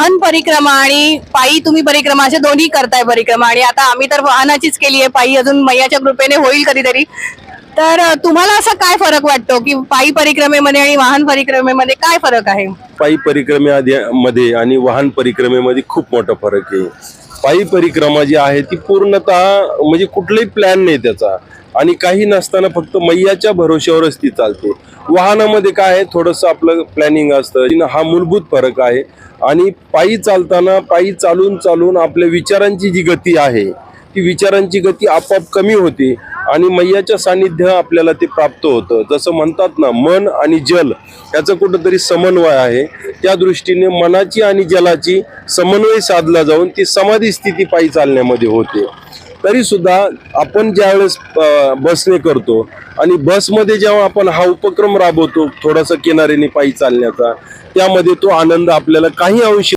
वाहन परिक्रमा आणि पायी तुम्ही परिक्रमा असे दोन्ही करताय परिक्रमा, आणि आता आम्ही तर वाहनाचीच केली आहे, पायी अजून मैयाच्या कृपेने होईल कधीतरी. तर तुम्हाला असा काय फरक वाटतो की पायी परिक्रमेमध्ये आणि वाहन परिक्रमेमध्ये काय फरक आहे? पायी परिक्रमेमध्ये आणि वाहन परिक्रमेमध्ये खूप मोठा फरक आहे. पायी परिक्रमा जी आहे ती पूर्णतः म्हणजे कुठलाही प्लॅन नाही त्याचा, आणि काही नसताना फक्त मैयाच्या भरोश्यावरच ती चालते. वाहनामध्ये काय आहे, थोडंसं आपलं प्लॅनिंग असतं. हा मूलभूत फरक आहे. आणि पायी चालताना पायी चालून चालून आपल्या विचारांची जी गती आहे ती विचारांची गती आपोआप कमी होते आणि मैयाच्या सानिध्य आपल्याला ते प्राप्त होतं. जसं म्हणतात ना, मन आणि जल याचा कुठंतरी समन्वय आहे. त्या दृष्टीने मनाची आणि जलाची समन्वय साधला जाऊन ती समाधी स्थिती पायी चालण्यामध्ये होते. तरी सुद्धा आपण ज्यावेळेस बसने करतो आणि बसमध्ये जेव्हा आपण हा उपक्रम राबवतो थोडासा किनारीने पायी चालण्याचा, त्यामध्ये तो आनंद आपल्याला काही अंश